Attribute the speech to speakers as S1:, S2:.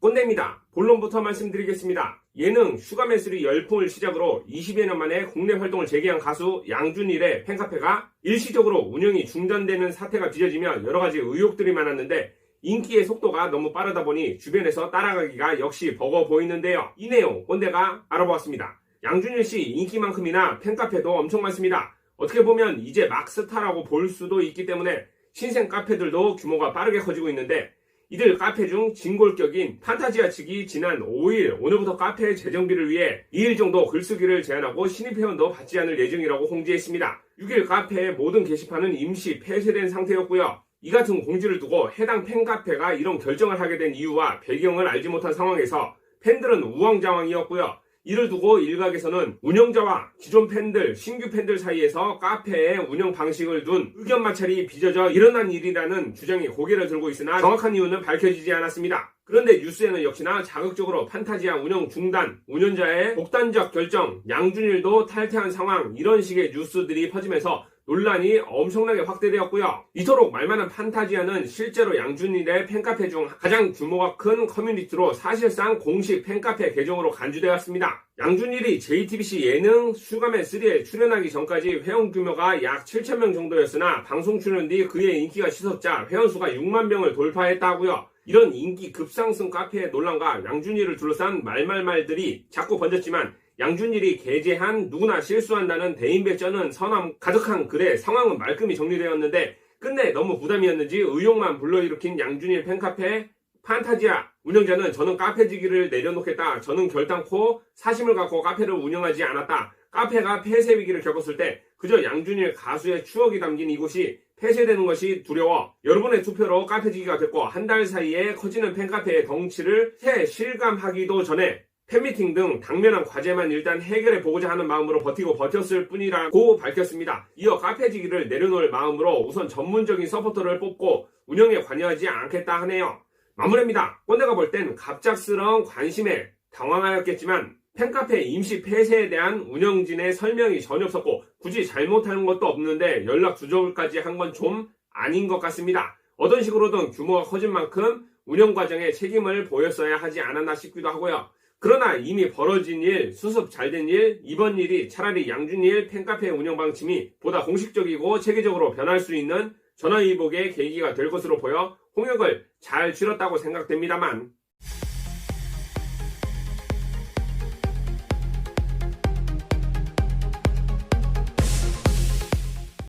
S1: 꼰대입니다. 본론부터 말씀드리겠습니다. 예능 슈가맨3 열풍을 시작으로 20여 년 만에 국내 활동을 재개한 가수 양준일의 팬카페가 일시적으로 운영이 중단되는 사태가 빚어지며 여러가지 의혹들이 많았는데 인기의 속도가 너무 빠르다 보니 주변에서 따라가기가 역시 버거워 보이는데요. 이 내용 꼰대가 알아보았습니다. 양준일씨 인기만큼이나 팬카페도 엄청 많습니다. 어떻게 보면 이제 막 스타라고 볼 수도 있기 때문에 신생 카페들도 규모가 빠르게 커지고 있는데 이들 카페 중 진골격인 판타지아 측이 지난 5일 오늘부터 카페 재정비를 위해 2일 정도 글쓰기를 제한하고 신입 회원도 받지 않을 예정이라고 공지했습니다. 6일 카페의 모든 게시판은 임시 폐쇄된 상태였고요. 이 같은 공지를 두고 해당 팬카페가 이런 결정을 하게 된 이유와 배경을 알지 못한 상황에서 팬들은 우왕좌왕이었고요. 이를 두고 일각에서는 운영자와 기존 팬들, 신규 팬들 사이에서 카페의 운영 방식을 둔 의견 마찰이 빚어져 일어난 일이라는 주장이 고개를 들고 있으나 정확한 이유는 밝혀지지 않았습니다. 그런데 뉴스에는 역시나 자극적으로 판타지아 운영 중단, 운영자의 독단적 결정, 양준일도 탈퇴한 상황 이런 식의 뉴스들이 퍼지면서 논란이 엄청나게 확대되었고요. 이토록 말많은 판타지아는 실제로 양준일의 팬카페 중 가장 규모가 큰 커뮤니티로 사실상 공식 팬카페 계정으로 간주되었습니다. 양준일이 JTBC 예능 슈가맨3에 출연하기 전까지 회원 규모가 약 7,000명 정도였으나 방송 출연 뒤 그의 인기가 치솟자 회원수가 6만 명을 돌파했다고요. 이런 인기 급상승 카페의 논란과 양준일을 둘러싼 말들이 자꾸 번졌지만 양준일이 게재한 누구나 실수한다는 대인배쩌는 선함 가득한 글에 상황은 말끔히 정리되었는데 끝내 너무 부담이었는지 의혹만 불러일으킨 양준일 팬카페 판타지아 운영자는 저는 카페지기를 내려놓겠다. 저는 결단코 사심을 갖고 카페를 운영하지 않았다. 카페가 폐쇄 위기를 겪었을 때 그저 양준일 가수의 추억이 담긴 이곳이 폐쇄되는 것이 두려워 여러분의 투표로 카페지기가 됐고 한 달 사이에 커지는 팬카페의 덩치를 새 실감하기도 전에 팬미팅 등 당면한 과제만 일단 해결해 보고자 하는 마음으로 버텼을 뿐이라고 밝혔습니다. 이어 카페지기를 내려놓을 마음으로 우선 전문적인 서포터를 뽑고 운영에 관여하지 않겠다 하네요. 마무리입니다. 꼰대가 볼 땐 갑작스러운 관심에 당황하였겠지만 팬카페 임시 폐쇄에 대한 운영진의 설명이 전혀 없었고 굳이 잘못하는 것도 없는데 연락 두절까지 한 건 좀 아닌 것 같습니다. 어떤 식으로든 규모가 커진 만큼 운영 과정에 책임을 보였어야 하지 않았나 싶기도 하고요. 그러나 이미 벌어진 일, 수습 잘된 일, 이번 일이 차라리 양준일 팬카페 운영 방침이 보다 공식적이고 체계적으로 변할 수 있는 전화위복의 계기가 될 것으로 보여 홍역을 잘 치렀다고 생각됩니다만